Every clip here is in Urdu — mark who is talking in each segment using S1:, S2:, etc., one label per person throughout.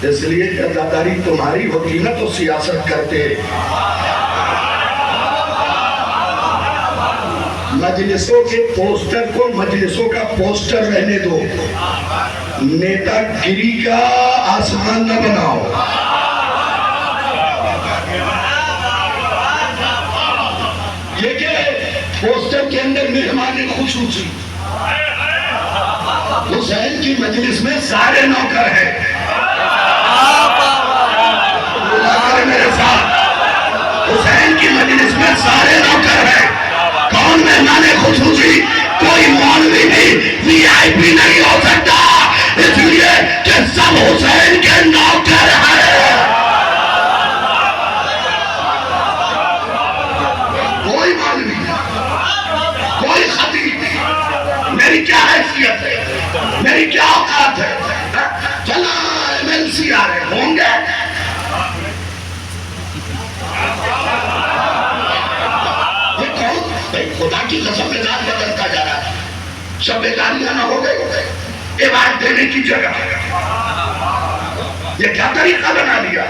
S1: اس لیے کہ عزاداری تمہاری ہوتی نا تو سیاست کرتے. مجلسوں کے پوسٹر کو مجلسوں کا پوسٹر رہنے دو، نیتا گری کا آسمان نہ بناؤ. یہ کیا ہے؟ پوسٹر کے اندر مہمان خصوصی. حسین کی مجلس میں سارے نوکر ہیں. میرے ساتھ حسین کی مجلس میں سارے نوکر ہیں. کون مہمان خصوصی؟ کوئی مولوی بھی وی آئی پی نہیں ہو سکتا، اس لیے کہ سب حسین کے نوکر ہیں. کوئی مولوی، کوئی خطیب، میری کیا حیثیت ہے، میری کیا اوقات ہے؟ چلا ایم ایل سی آ رہے ہوں گے. خدا کی قسم مزاج بدلتا جا رہا ہے. سب بیکاریاں نہ ہو گئے، عبادت دینے کی جگہ. یہ کیا طریقہ بنا لیا؟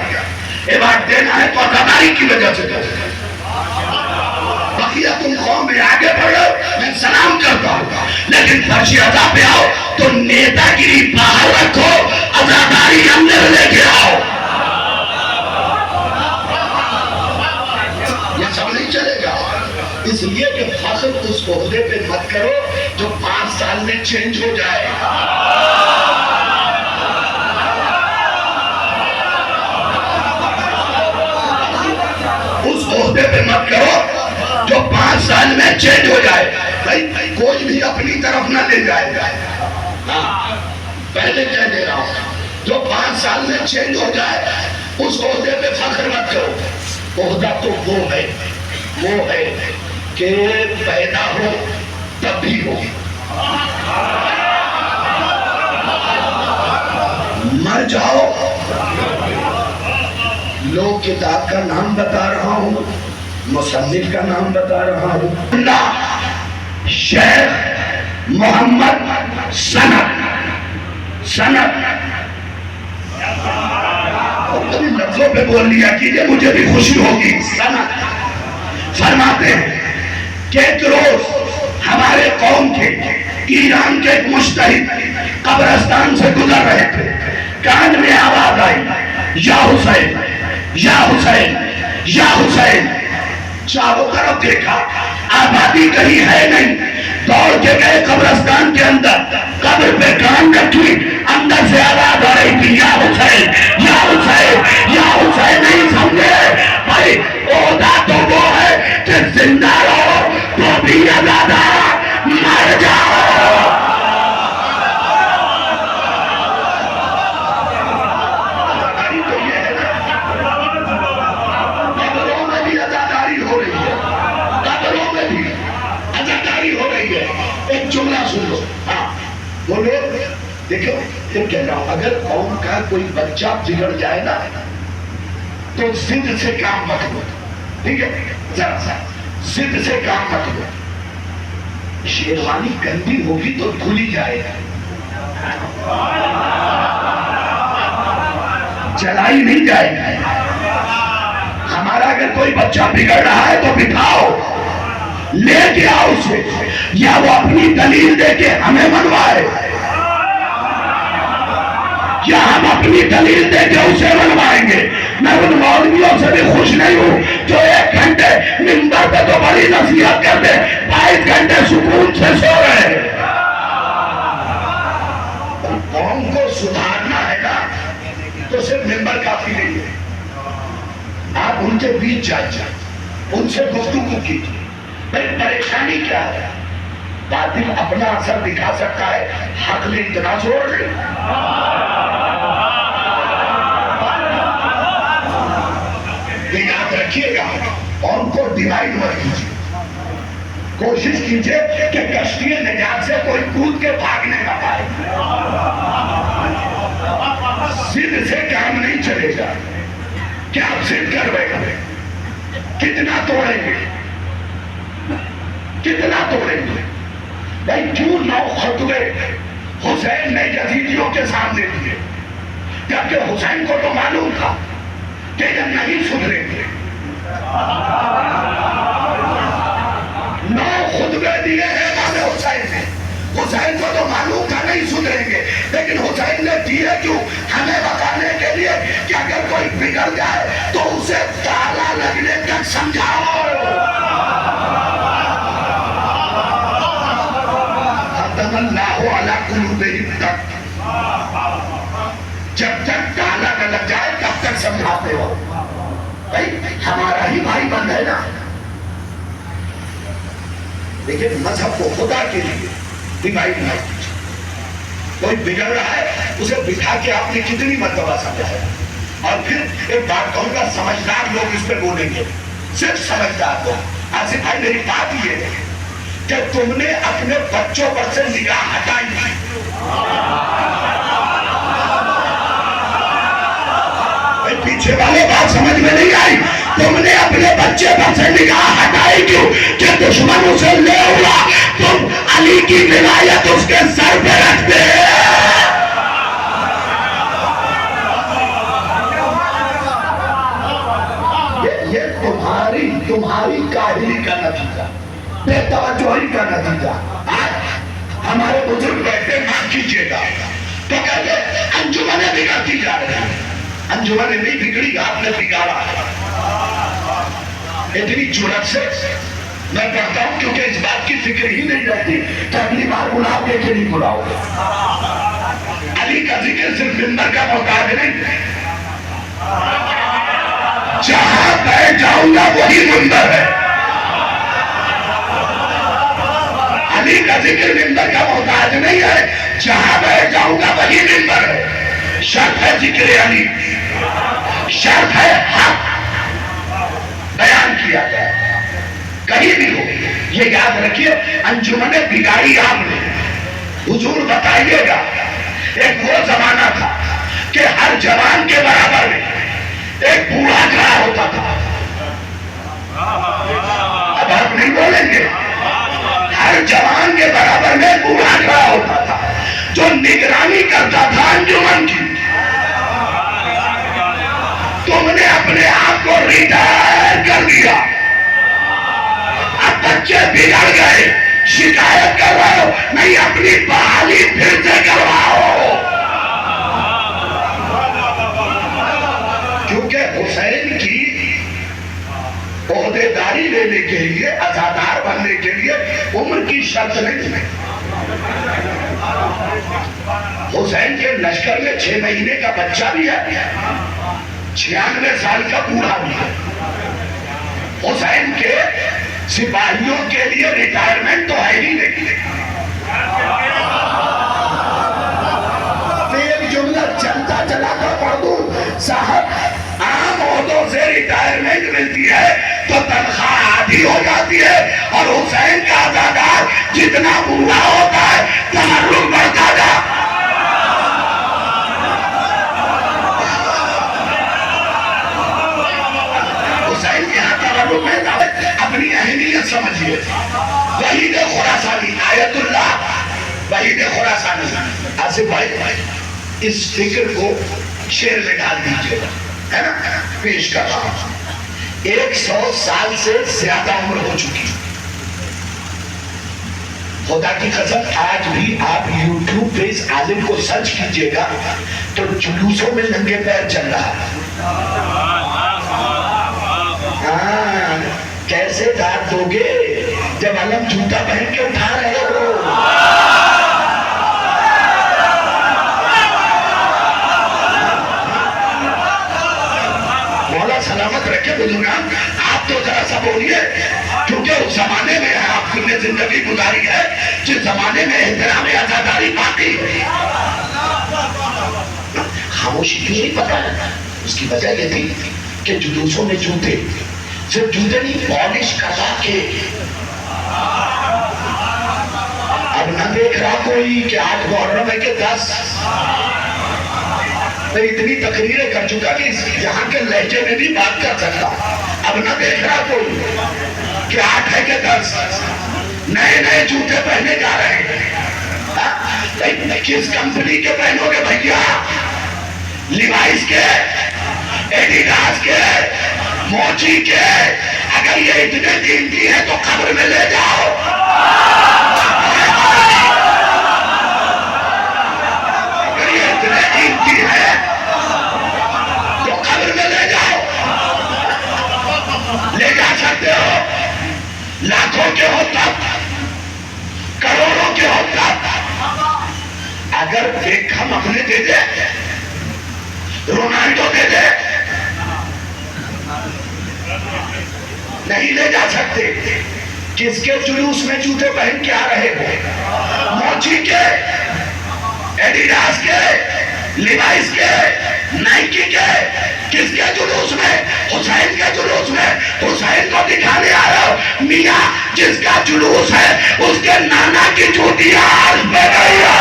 S1: عبادت دینا ہے تو عزاداری کی وجہ سے. بقیہ تم قوم میں آگے بڑھو، میں سلام کرتا ہوں، لیکن فرش عزا پہ آؤ تو نیتا گیری باہر رکھو، عزاداری اندر لے کے آؤ. یہ سب نہیں چلے گا. اس لیے کہ فخر اس عہدے پہ مت کرو جو 5 سال میں چینج ہو جائے. اس عہدے پہ مت کرو جو 5 سال میں چینج ہو جائے. بھائی کوئی بھی اپنی طرف نہ لے جائے گا. پہلے کہہ دے رہا ہوں، جو 5 سال میں چینج ہو جائے اس عہدے پہ فخر مت کرو. عہدہ تو وہ ہے کہ پیدا ہو تب بھی ہو، مر جاؤ. لوگ کتاب کا نام بتا رہا ہوں، مصنف کا نام بتا رہا ہوں. اللہ شیخ محمد سند کبھی لفظوں پہ بول لیا کیجئے، مجھے بھی خوشی ہوگی. سند فرماتے ہیں کہ ایک روز ہمارے قوم کے ایران کے ایک مجتہد قبرستان سے گزر رہے تھے. کان میں آواز آئی، یا حسین یا حسین یا حسین. چاروں طرف دیکھا، آبادی کہیں ہے نہیں. دوڑ کے گئے قبرستان کے اندر، قبر پہ کان رکھی، اندر سے آواز آ رہی تھی، یا حسین یا حسین یا حسین. نہیں سمجھے بھائی، عہدہ تو وہ ہے کہ زندہ رہو تو بھی عزادہ، مر جاؤ. عزاداری تو یہ ہے نا، قبروں میں بھی عزاداری ہو رہی ہے، قبروں میں بھی عزاداری ہو رہی ہے. ایک جملہ سن لو. بولو دیکھو، پھر کہہ رہا ہوں، اگر قوم کا کوئی بچہ بگڑ جائے نا تو ضد سے کام مت لو. ٹھیک ہے، ذرا سا ضد سے کام مت لو. شیروانی گندی ہوگی تو دھل ہی جائے گا، جلائی نہیں جائے گا. ہمارا اگر کوئی بچہ بگڑ رہا ہے تو بٹھاؤ، لے کے آؤ اسے، یا وہ اپنی دلیل دے کے ہمیں منوائے، یا ہم اپنی دلیل دے کے اسے منوائیں گے. میں ان مولویوں سے بھی خوش نہیں ہوں جو 1 گھنٹے منبر پہ تو بڑی نصیحت کرتے، 22 گھنٹے سکون سے سو رہے. قوم کو سدھارنا ہے نا تو صرف منبر کافی نہیں ہے. آپ ان کے بیچ جائیں، ان سے گفتگو کیجیے. بھائی پریشانی کیا ہے؟ باطل اپنا اثر دکھا سکتا ہے، حق نے اتنا زور نہیں. یہ یاد رکھیے گا، اور کو ڈیوائڈ مت کیجیے. کوشش کیجیے کہ کشتی نجات سے کوئی کود کے بھاگنے نہ پائے. ضد سے کام نہیں چلے گا. کیا آپ ضد کر بیٹھے؟ کتنا توڑیں گے، کتنا توڑیں گے؟ بھائی کیوں 9 خطبے حسین نے یزیدیوں کے سامنے دیے؟ جبکہ حسین کو تو معلوم تھا کہ یہ نہیں سدھریں گے. 9 خطبے دیے ہیں امام حسین نے. حسین کو تو معلوم تھا نہیں سدھریں گے، لیکن حسین نے دیے کیوں؟ ہمیں بتانے کے لیے کہ اگر کوئی بگڑ جائے تو اسے تالا لگنے تک سمجھاؤ. ختم اللہ علی قلوبہم تک، جب تک تالا نہ لگ جائے تب تک سمجھاتے ہو. بھائی ہمارا ہی بھائی بند ہے نا. لیکن مذہب کو خدا کے لیے ڈیوائڈ نہ کیجیے. کوئی بگڑ رہا ہے اسے بٹھا کے آپ نے کتنی مرتبہ سمجھایا. اور پھر ایک بات کہوں گا، سمجھدار لوگ اس پہ بولیں گے، صرف سمجھدار لوگ. آصف بھائی میری بات یہ ہے کہ تم نے اپنے بچوں پر سے نگاہ ہٹائی تھی. پیچھے والے بات سمجھ میں نہیں آئی. تم نے اپنے بچے پر سے نگاہ ہٹائی کیوں؟ کہ دشمن اسے لے اڑا، تم علی کی ولایت اس کے سر پہ رکھتے. یہ تمہاری کاہلی کا نتیجہ، بے توجہی کا نتیجہ. ہمارے بزرگ بیٹھے معاف کیجیے گا تو کہتے انجمنیں بگڑتی جا رہی ہیں. انجمنیں نہیں بگڑی، آپ نے بگاڑا ہے. اتنی جرأت سے میں کہتا ہوں کیونکہ اس بات کی فکر ہی نہیں رہتی کہ اگلی بار بلاؤ گے کہ نہیں بلاؤ گے. علی کا ذکر صرف ممبر کا محتاج نہیں، جہاں بیٹھ جاؤں گا وہی ممبر ہے. علی کا ذکر ممبر کا محتاج نہیں ہے، جہاں بیٹھ جاؤں گا وہی ممبر ہے. شرط ہے ذکر علی، شرط ہے حق بیان کیا جائے کہیں بھی ہو. یہ یاد رکھیے انجمنیں بگاڑی آپ نے. حضور بتائیے گا ایک وہ زمانہ تھا کہ ہر جوان کے برابر میں ایک بوڑھا کھڑا ہوتا تھا. اب آپ نہیں بولیں گے. ہر جوان کے برابر میں بوڑھا کھڑا ہوتا تھا جو نگرانی کرتا تھا انجمن کی. تم نے اپنے آپ کو ریٹائر کر دیا. اب بچے بگڑ گئے، شکایت کر رہے ہو، نہیں اپنی بحالی پھر سے کرواؤ. کیونکہ حسین کی عہدے داری لینے کے لیے، عزادار بننے کے لیے عمر کی شرط نہیں ہے. حسین کے لشکر میں 6 مہینے کا بچہ بھی ہے، 96 سال کا بوڑھا بھی ہے. حسین کے سپاہیوں کے لیے ریٹائرمنٹ تو ہے ہی نہیں. ایک جملہ چلتا چلا کر پڑھ دوں صاحب، عام عہدوں سے ریٹائرمنٹ ملتی ہے تو تنخواہ آدھی ہو جاتی ہے، اور حسین کا عزادار جتنا بوڑھا ہوتا ہے تحرک بڑھتا جا. حسین یہاں تحرک میں اپنی اہمیت سمجھیے. وحید خراسانی آیت اللہ، وحید خراسانی. آصف بھائی اس فکر کو شعر میں ڈال دیجیے گا، ہے نا؟ پیش کر رہا ہوں. 100 سال سے زیادہ عمر ہو چکی. خدا کی قسم آج بھی آپ یوٹیوب پہ اس عالم کو سرچ کیجئے گا تو جلوسوں میں ننگے پیر چل رہا ہے. کیسے داد دو گے جب علم جوتا پہن کے اٹھا رہے ہو. مولا سلامت رکھے بزرگان. آپ تو ذرا سا بولیے کیونکہ اس زمانے میں آپ نے زندگی گزاری ہے جس زمانے میں احترام عزاداری باقی ہے. خاموشی کیوں نہیں پتا ہے؟ اس کی وجہ یہ تھی کہ جلوسوں میں جوتے، صرف جوتے نہیں پالش کرا کے. اب نہ دیکھ رہا کوئی کہ 8 محرم ہے کہ 10. میں اتنی تقریریں کر چکا کہ یہاں کے لہجے میں بھی بات کر سکتا. اب نہ دیکھ رہا کوئی کہ 8 ہے کہ 10. نئے نئے جوتے پہنے جا رہے ہیں. کس کمپنی کے پہنو گے بھیا؟ لیوائس کے، ایڈیڈاس کے، موچی کے، اگر یہ اتنے قیمتی ہے تو قبر میں لے جاؤ. اگر یہ اتنے قیمتی ہے تو قبر میں لے جاؤ. لے جا سکتے ہو، لاکھوں کے ہو تب، کروڑوں کے ہو تب. اگر بیکہم اپنے دے دے، رونالڈو دے دے، نہیں لے جا سکتے. کس کے جلوس میں جوتے پہن کے آ رہے ہو؟ موچی کے، ایڈیڈاس کے، لیوائس کے، نائکی کے. کس کے جلوس میں؟ حسین کے جلوس میں. حسین کو دکھانے آ رہا ہو. میاں جس کا جلوس ہے اس کے نانا کی جوتیاں آج پہ گئی ہے.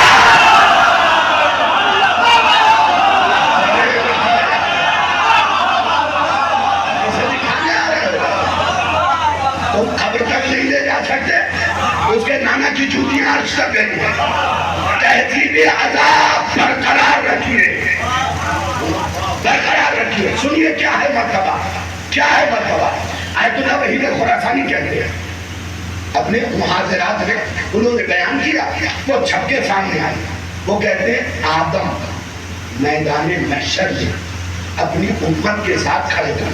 S1: اس کے نانا کی جوتیاں عرش تک گئی ہیں. تہذیب عذاب برقرار رکھیے، برقرار رکھیے. سنیے کیا ہے مرتبہ، کیا ہے مرتبہ. آیت اللہ وحید خراسانی کہتے ہیں، اپنے محاضرات میں انہوں نے بیان کیا، وہ چھپ کے سامنے آئی. وہ کہتے ہیں آدم میدان محشر میں اپنی امت کے ساتھ کھڑے تھے.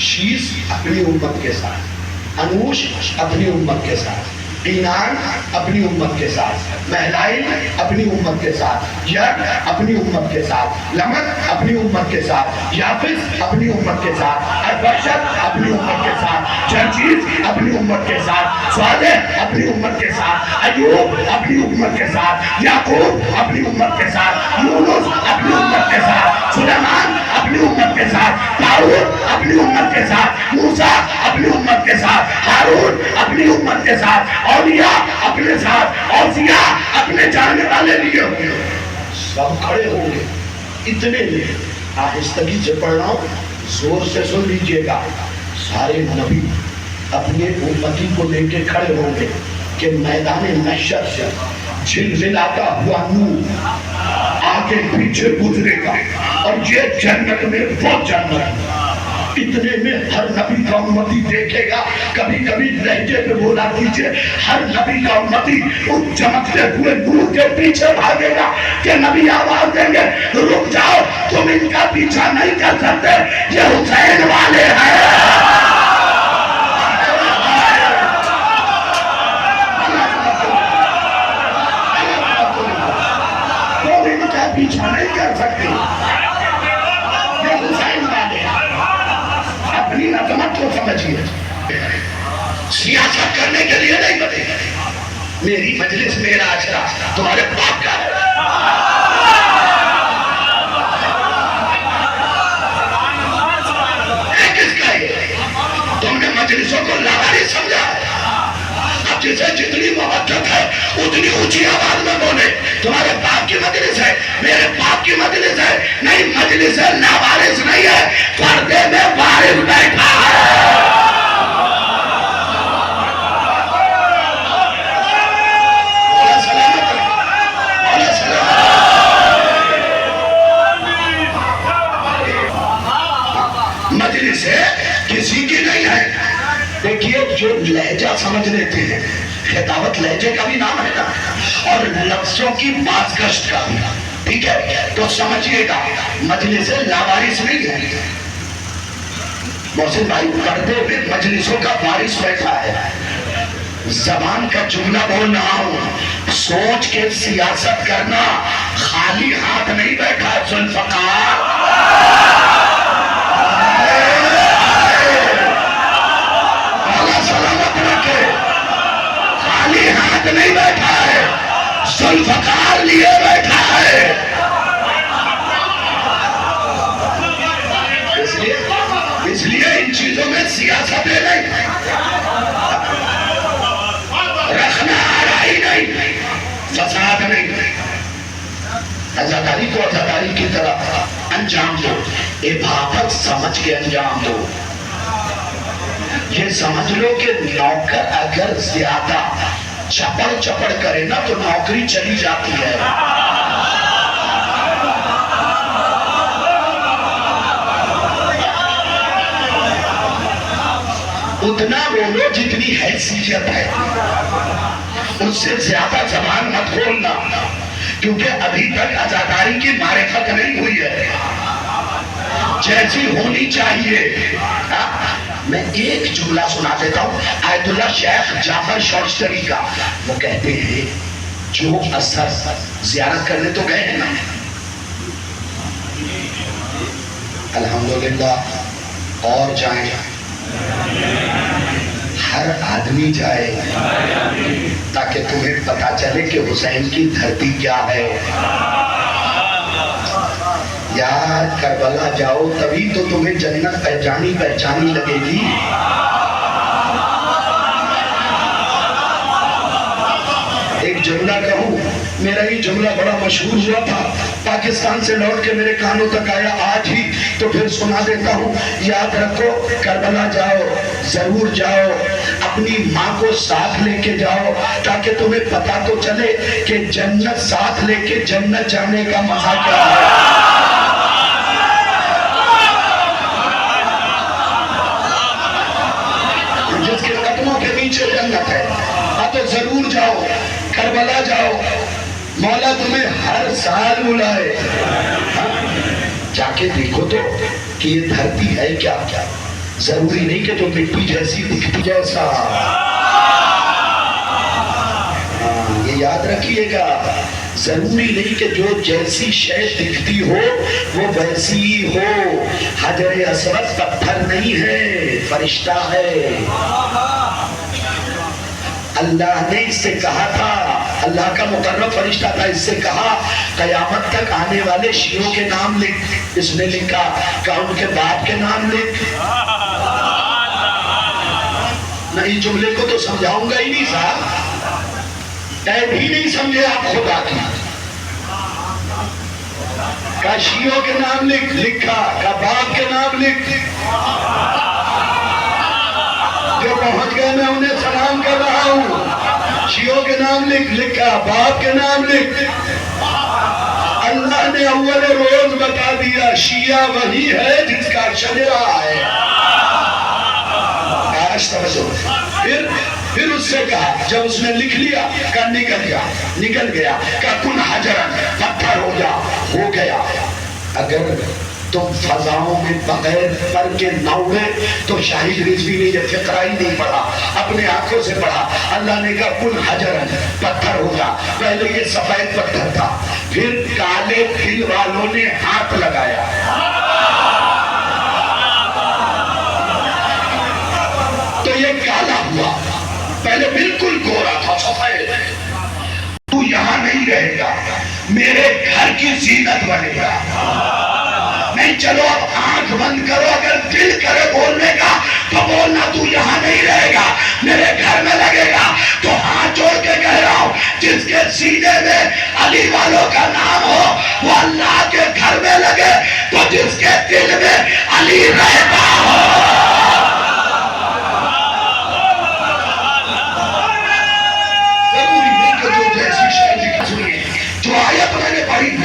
S1: شیش اپنی امت کے ساتھ، انوش اپنی امت کے ساتھ، اینان اپنی امت کے ساتھ، مہلائل اپنی امت کے ساتھ، ید اپنی امت کے ساتھ، لمت اپنی امت کے ساتھ، یافس اپنی امت کے ساتھ، البشر اپنی امت کے ساتھ، جرجیز اپنی امت کے ساتھ، صالح اپنی امت کے ساتھ، ایوب اپنی امت کے ساتھ، یعقوب اپنی امت کے ساتھ، یونس اپنی امت کے ساتھ، سلیمان اپنی امت کے ساتھ، داؤد اپنی امت کے ساتھ، موسیٰ اپنی امت کے ساتھ، ہارون اپنی امت کے ساتھ، اولیاء اپنے ساتھ، اوصیاء اپنے جاننے والے لیے ہوئے. سب کھڑے ہوں گے. اتنے میں آہستگی سے پڑھ رہا ہوں، زور سے سن لیجئے گا. سارے نبی اپنے امتی کو لے کے کھڑے ہوں گے کہ میدان محشر سے جھلملاتا ہوا نور آگے پیچھے گزرے گا اور یہ جنت میں وہ جنت. اتنے میں ہر نبی کا امتی دیکھے گا. کبھی کبھی لہجے پہ بولا کیجئے، ہر نبی کا امتی اس چمکتے ہوئے نور کے پیچھے بھاگے گا کہ نبی آواز دیں گے رک جاؤ، تم ان کا پیچھا نہیں کر سکتے، یہ حسین والے ہیں. پیچھا نہیں کر سکتے، یہ حسین والے ہیں. اپنی عظمت کو سمجھیے. سیاست کرنے کے لیے نہیں بنے. میری مجلس میرا اشرا تمہارے باپ کا ہے. کس کا یہ؟ تم نے مجلسوں کو لاواری سمجھا. اب جسے جتنی محبت ہے اتنی اونچی آواز میں بولے. تمہارے باپ کی مجلس ہے، میرے باپ کی مجلس ہے. نہیں، مجلس ہے لاوارث نہیں ہے، پردے میں وارث بیٹھا ہے. مجلس ہے کسی کی نہیں ہے. دیکھیے جو لہجہ سمجھ لیتے ہیں، خطابت لہجے کا بھی نام ہے نا، اور لفظوں کی بازگشت کا بھی. ٹھیک ہے، تو سمجھیے گا مجلس لاوارث نہیں ہے. محسن بھائی پردے میں مجلسوں کا وارث بیٹھا ہے. زبان کا جملہ بول رہا ہوں، سوچ کے سیاست کرنا. خالی ہاتھ نہیں بیٹھا ہے ذوالفقار. سلامت رکھے، خالی ہاتھ نہیں بیٹھا ہے، ذوالفقار لیے بیٹھا ہے. اس لیے ان چیزوں میں سیاست نہیں رکھنا، آرائی نہیں، فساد نہیں. عزاداری کو عزاداری کی طرح انجام دو، عبادت سمجھ کے انجام دو. یہ سمجھ لو کہ نوکر اگر زیادہ چپڑ چپڑ کرے نا تو نوکری چلی جاتی ہے. اتنا بولو جتنی حیثیت ہے، اس سے زیادہ زبان مت کھولنا، کیونکہ ابھی تک عزاداری کی معرفت نہیں ہوئی ہے جیسی ہونی چاہیے۔ میں ایک جملہ سنا دیتا ہوں آیت اللہ شیخ جعفر شورشتری کا، وہ کہتے ہیں جو اثر زیارت کرنے تو گئے ہیں نا، الحمدللہ، اور جائیں، ہر آدمی جائے تاکہ تمہیں پتا چلے کہ حسین کی دھرتی کیا ہے۔ یار کربلا جاؤ تبھی تو تمہیں جنت پہچانی لگے گی۔ ایک جملہ کہوں، میرا یہ جملہ بڑا مشہور ہوا تھا، پاکستان سے لوٹ کے میرے کانوں تک آیا آج ہی، تو پھر سنا دیتا ہوں۔ یاد رکھو، کربلا جاؤ، ضرور جاؤ، اپنی ماں کو ساتھ لے کے جاؤ تاکہ تمہیں پتا تو چلے کہ جنت ساتھ لے کے جنت جانے کا مزہ کیا ہے۔ جس کے قدموں کے نیچے جنت ہے، ہاں تو ضرور جاؤ، کربلا جاؤ، مولا تمہیں ہر سال بلائے، جا کے دیکھو تو کہ یہ دھرتی ہے کیا کیا۔ ضروری نہیں کہ جو مٹی جیسی دکھتی جیسا، یہ یاد رکھیے گا، ضروری نہیں کہ جو جیسی شے دکھتی ہو وہ ویسی ہی ہو۔ حجر اسود پتھر نہیں ہے، فرشتہ ہے۔ اللہ نے اس سے کہا تھا، اللہ کا مقرب فرشتہ تھا، اس سے کہا قیامت تک آنے والے شیعوں کے نام لکھ۔ اس نے لکھا کہ ان کے باپ کے نام لکھ۔ نہیں، جملے کو تو سمجھاؤں گا ہی نہیں صاحب، اے بھی نہیں سمجھے آپ خدا کی۔ کہا شیعوں کے نام لکھ، لکھا۔ کہا باپ کے نام لکھ۔ جو پہنچ گئے میں انہیں سلام کر رہا ہوں، شیعوں کے نام لکھ، لکھا، باپ کے نام لکھ۔ اللہ نے اول روز بتا دیا شیعہ وہی ہے جس کا شجرہ ہے۔ آج توجہ، پھر اس سے کہا، جب اس نے لکھ لیا، کہا نکل گیا، کہا کن حجرن، پتھر ہو جا، ہو گیا۔ اگر تم فضاؤں میں بغیر پر کے نہ اڑے تو شاہد رضوی نے یہ فقرہ ہی نہیں پڑھا، اپنے آنکھوں سے پڑھا۔ اللہ نے کہا کن حجرن، پتھر ہو جا۔ پہلے یہ سفید پتھر تھا، پھر کالے دل والوں نے ہاتھ لگایا، تو یہ کالا ہوا، پہلے بالکل گورا تھا، سفید۔ تو یہاں نہیں رہے گا، میرے گھر کی زینت بنے گا۔ نہیں، چلو اب آنکھ بند کرو، اگر دل کرے بولنے کا تو بولنا، تو یہاں نہیں رہے گا، میرے گھر میں لگے گا۔ تو ہاتھ جوڑ کے کہہ رہا ہوں، جس کے سینے میں علی والوں کا نام ہو وہ اللہ کے گھر میں لگے، تو جس کے دل میں علی رہتا ہو ضروری نہیں کہ جو جیسی شے دکھا سنیے، جو آیت میں نے پڑھی